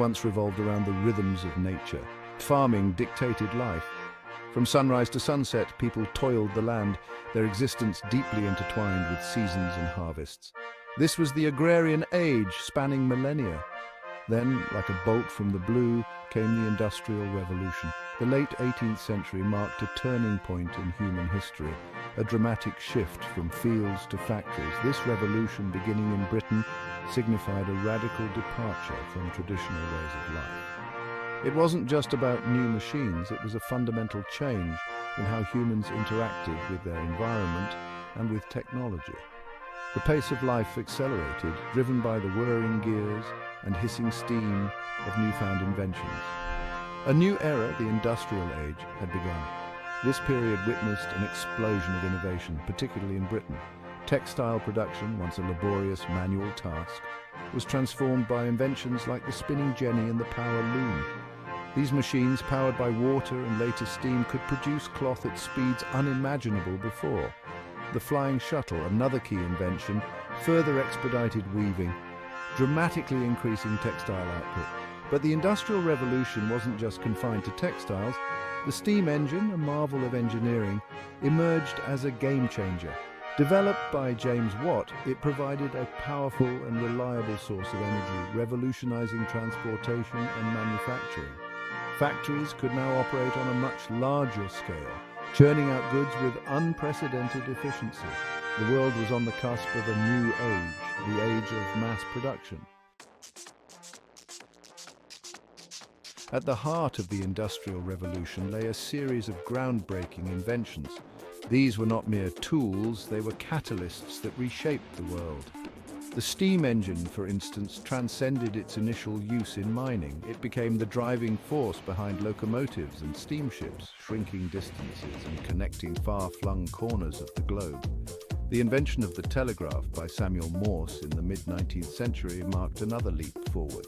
once revolved around the rhythms of nature. Farming dictated life. From sunrise to sunset, people toiled the land, their existence deeply intertwined with seasons and harvests. This was the agrarian age, spanning millennia. Then, like a bolt from the blue, came the Industrial Revolution. The late 18th century marked a turning point in human history, a dramatic shift from fields to factories. This revolution, beginning in Britain, signified a radical departure from traditional ways of life. It wasn't just about new machines, it was a fundamental change in how humans interacted with their environment and with technology. The pace of life accelerated, driven by the whirring gears and hissing steam of newfound inventions. A new era, the Industrial Age, had begun. This period witnessed an explosion of innovation, particularly in Britain. Textile production, once a laborious manual task, was transformed by inventions like the spinning jenny and the power loom. These machines, powered by water and later steam, could produce cloth at speeds unimaginable before. The flying shuttle, another key invention, further expedited weaving, dramatically increasing textile output. But the Industrial Revolution wasn't just confined to textiles. The steam engine, a marvel of engineering, emerged as a game-changer. Developed by James Watt, it provided a powerful and reliable source of energy, revolutionizing transportation and manufacturing. Factories could now operate on a much larger scale, churning out goods with unprecedented efficiency. The world was on the cusp of a new age, the age of mass production. At the heart of the Industrial Revolution lay a series of groundbreaking inventions. These were not mere tools, they were catalysts that reshaped the world. The steam engine, for instance, transcended its initial use in mining. It became the driving force behind locomotives and steamships, shrinking distances and connecting far-flung corners of the globe. The invention of the telegraph by Samuel Morse in the mid-19th century marked another leap forward.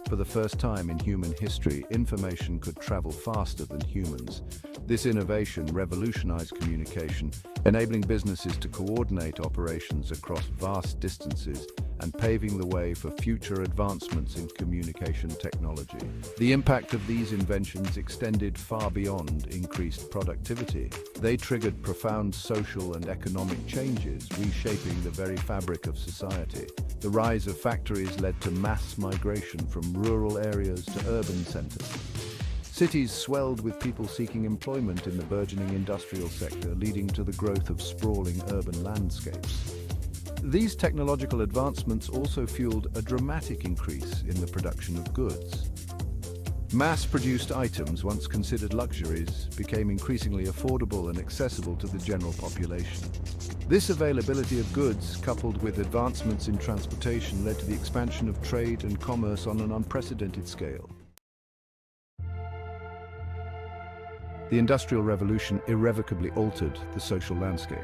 For the first time in human history, information could travel faster than humans. This innovation revolutionized communication, enabling businesses to coordinate operations across vast distances and paving the way for future advancements in communication technology. The impact of these inventions extended far beyond increased productivity. They triggered profound social and economic changes, reshaping the very fabric of society. The rise of factories led to mass migration from rural areas to urban centers. Cities swelled with people seeking employment in the burgeoning industrial sector, leading to the growth of sprawling urban landscapes. These technological advancements also fueled a dramatic increase in the production of goods. Mass-produced items, once considered luxuries, became increasingly affordable and accessible to the general population. This availability of goods, coupled with advancements in transportation, led to the expansion of trade and commerce on an unprecedented scale. The Industrial Revolution irrevocably altered the social landscape.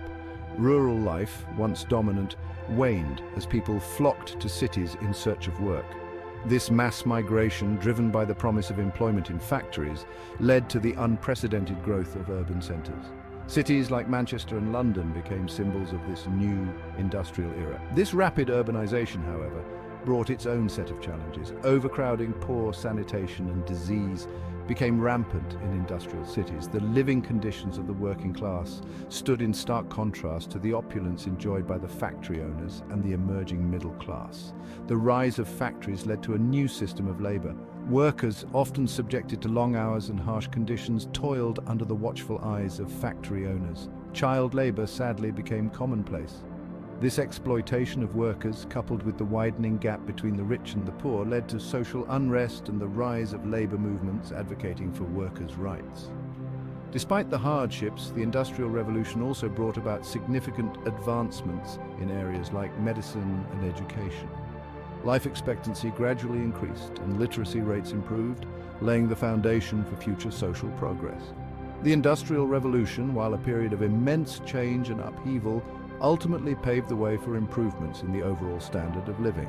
Rural life, once dominant, waned as people flocked to cities in search of work. This mass migration, driven by the promise of employment in factories, led to the unprecedented growth of urban centers. Cities like Manchester and London became symbols of this new industrial era. This rapid urbanization, however, brought its own set of challenges. Overcrowding, poor sanitation, and disease became rampant in industrial cities. The living conditions of the working class stood in stark contrast to the opulence enjoyed by the factory owners and the emerging middle class. The rise of factories led to a new system of labor. Workers, often subjected to long hours and harsh conditions, toiled under the watchful eyes of factory owners. Child labor sadly became commonplace. This exploitation of workers, coupled with the widening gap between the rich and the poor, led to social unrest and the rise of labor movements advocating for workers' rights. Despite the hardships, the Industrial Revolution also brought about significant advancements in areas like medicine and education. Life expectancy gradually increased and literacy rates improved, laying the foundation for future social progress. The Industrial Revolution, while a period of immense change and upheaval, ultimately paved the way for improvements in the overall standard of living.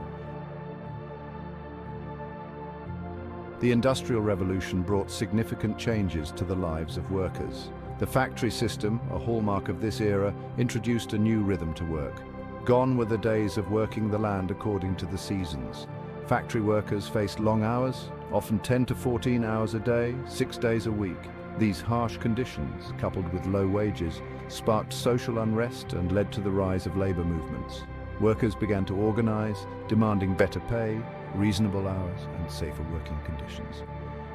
The Industrial Revolution brought significant changes to the lives of workers. The factory system, a hallmark of this era, introduced a new rhythm to work. Gone were the days of working the land according to the seasons. Factory workers faced long hours, often 10 to 14 hours a day, 6 days a week. These harsh conditions, coupled with low wages, sparked social unrest and led to the rise of labor movements. Workers began to organize, demanding better pay, reasonable hours, and safer working conditions.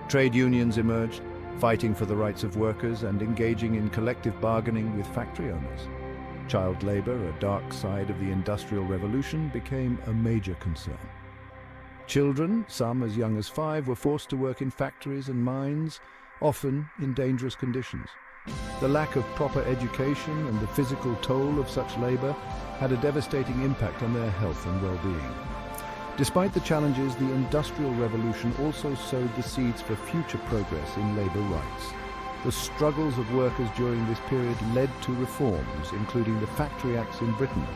Trade unions emerged, fighting for the rights of workers and engaging in collective bargaining with factory owners. Child labor, a dark side of the Industrial Revolution, became a major concern. Children, some as young as 5, were forced to work in factories and mines, often in dangerous conditions. The lack of proper education and the physical toll of such labor had a devastating impact on their health and well-being. Despite the challenges, the Industrial Revolution also sowed the seeds for future progress in labor rights. The struggles of workers during this period led to reforms, including the Factory Acts in Britain,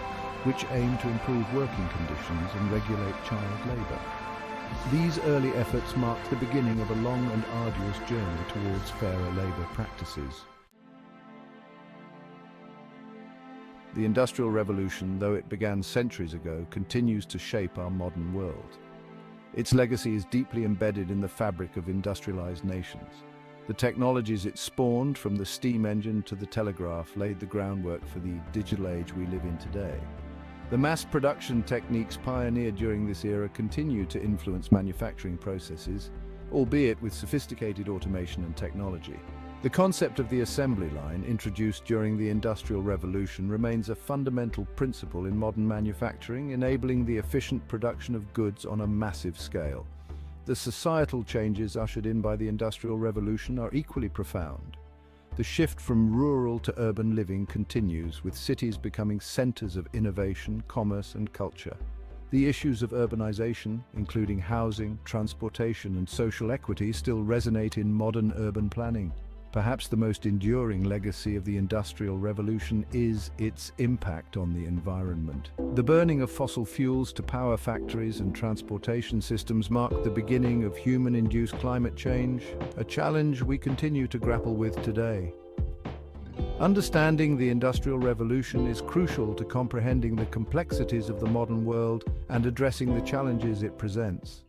which aimed to improve working conditions and regulate child labor. These early efforts marked the beginning of a long and arduous journey towards fairer labor practices. The Industrial Revolution, though it began centuries ago, continues to shape our modern world. Its legacy is deeply embedded in the fabric of industrialized nations. The technologies it spawned, from the steam engine to the telegraph, laid the groundwork for the digital age we live in today. The mass production techniques pioneered during this era continue to influence manufacturing processes, albeit with sophisticated automation and technology. The concept of the assembly line, introduced during the Industrial Revolution, remains a fundamental principle in modern manufacturing, enabling the efficient production of goods on a massive scale. The societal changes ushered in by the Industrial Revolution are equally profound. The shift from rural to urban living continues, with cities becoming centers of innovation, commerce, and culture. The issues of urbanization, including housing, transportation, and social equity, still resonate in modern urban planning. Perhaps the most enduring legacy of the Industrial Revolution is its impact on the environment. The burning of fossil fuels to power factories and transportation systems marked the beginning of human-induced climate change, a challenge we continue to grapple with today. Understanding the Industrial Revolution is crucial to comprehending the complexities of the modern world and addressing the challenges it presents.